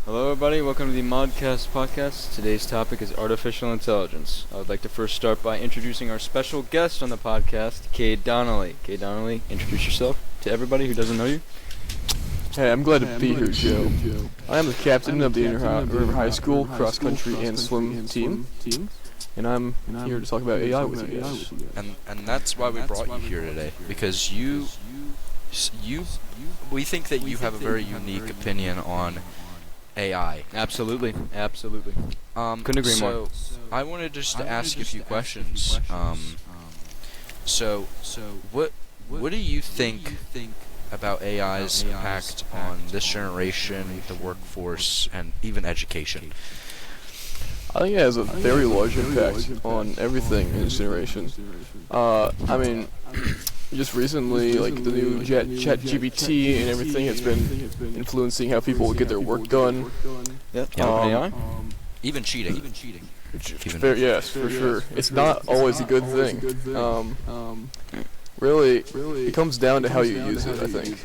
Hello everybody, welcome to the Modcast podcast. Today's topic is artificial intelligence. I would like to first start by introducing our special guest on the podcast, Cade Donnelly. Cade Donnelly, introduce yourself to everybody who doesn't know you. Hey, I'm glad to be here, Joe. I am the captain of the River High School cross country and swim team, and I'm here to talk about AI with you guys. And that's why we brought you here today, because we think that you have a very unique opinion on AI. Absolutely. Couldn't agree more. I wanted just to ask you a few questions. So what do you think about AI's impact on this generation, the workforce, and even education? I think it has a very large impact on everything in this generation. Just recently, like the new ChatGPT and everything has been influencing how people get their work done. AI? Even cheating. Yes, for sure. It's not always a good thing. Really, it comes down to how you use it, I think.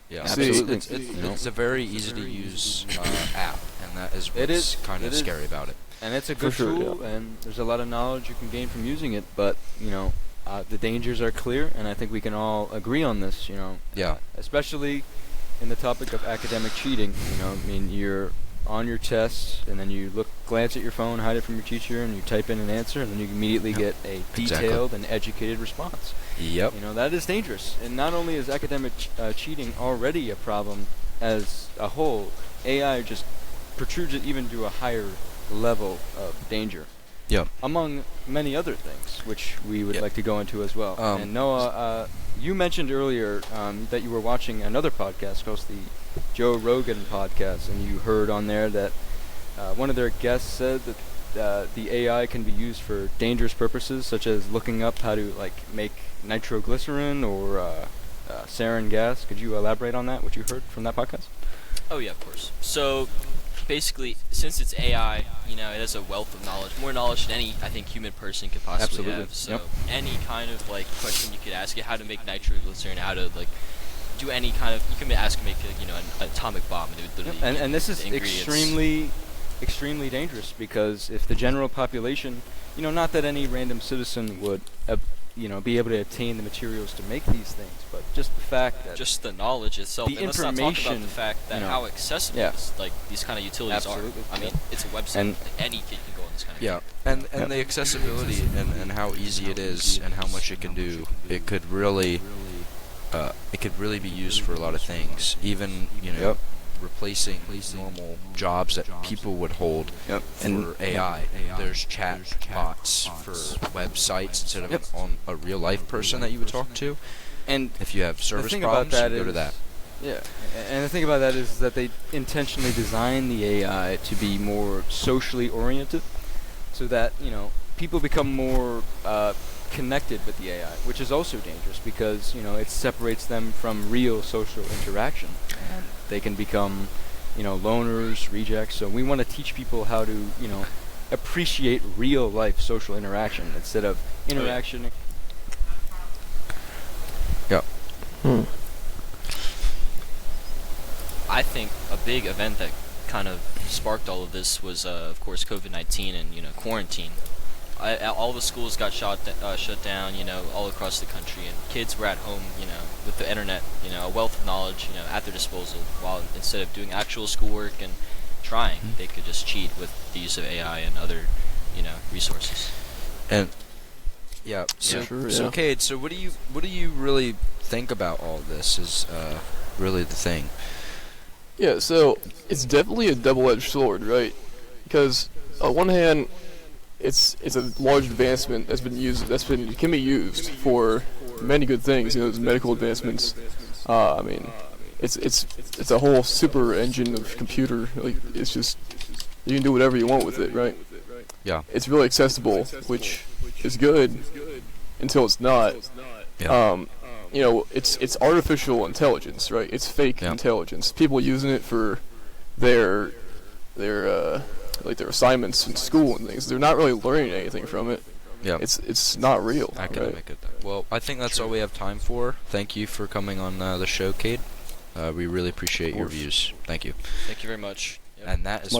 Yeah, absolutely. It's a very easy to use app, and that is what's kind of scary about it. And it's a good tool, and there's a lot of knowledge you can gain from using it, but, the dangers are clear, and I think we can all agree on this, Yeah. Especially in the topic of academic cheating, you're on your test, and then you glance at your phone, hide it from your teacher, and you type in an answer, and then you immediately get a detailed and educated response. Yep. That is dangerous. And not only is academic cheating already a problem as a whole, AI just protrudes it even to a higher level of danger. Yep. Among many other things, which we would like to go into as well. And Noah, you mentioned earlier that you were watching another podcast called the Joe Rogan podcast, and you heard on there that one of their guests said that the AI can be used for dangerous purposes, such as looking up how to make nitroglycerin or sarin gas. Could you elaborate on that? What you heard from that podcast? Oh yeah, of course. So basically, since it's AI, it has a wealth of knowledge, more knowledge than any, I think, human person could possibly have. So any kind of question you could ask it, how to make nitroglycerin, how to do any kind of, you can ask it make an atomic bomb, and it would literally and this is extremely dangerous, because if the general population, not that any random citizen would be able to obtain the materials to make these things, but just the fact that just the knowledge itself. The and let's not talk about the fact that how accessible these kind of utilities are. I mean, it's a website. And any kid can go on this kind of thing. And the accessibility and how easy it is and how much it can do, it could really be used for a lot of things. Even replacing normal jobs that people would hold for AI. There's chat bots for websites instead of on a real life person that you would talk to. And if you have service problems, you go to that. Yeah, and the thing about that is that they intentionally design the AI to be more socially oriented, so that people become more connected with the AI, which is also dangerous because it separates them from real social interaction. And they can become loners, rejects. So we want to teach people how to appreciate real life social interaction instead of interaction. I think a big event that kind of sparked all of this was of course COVID-19 and quarantine. All the schools got shut down, all across the country, and kids were at home, with the internet, a wealth of knowledge, at their disposal. While instead of doing actual schoolwork and trying, they could just cheat with the use of AI and other, resources. And so Cade, so what do you really think about all of this? Is really the thing? Yeah, so it's definitely a double-edged sword, right? Because on one hand, it's a large advancement can be used for many good things. There's medical advancements. It's a whole super engine of computer. It's just you can do whatever you want with it, right? Yeah. It's really accessible, which is good until it's not. Yeah. It's artificial intelligence, right? It's fake intelligence. People using it for their assignments in school and things. They're not really learning anything from it. Yeah. It's not real. Academic. Right? Well, I think that's all we have time for. Thank you for coming on the show, Cade. We really appreciate your views. Thank you. Thank you very much. Yep. and that is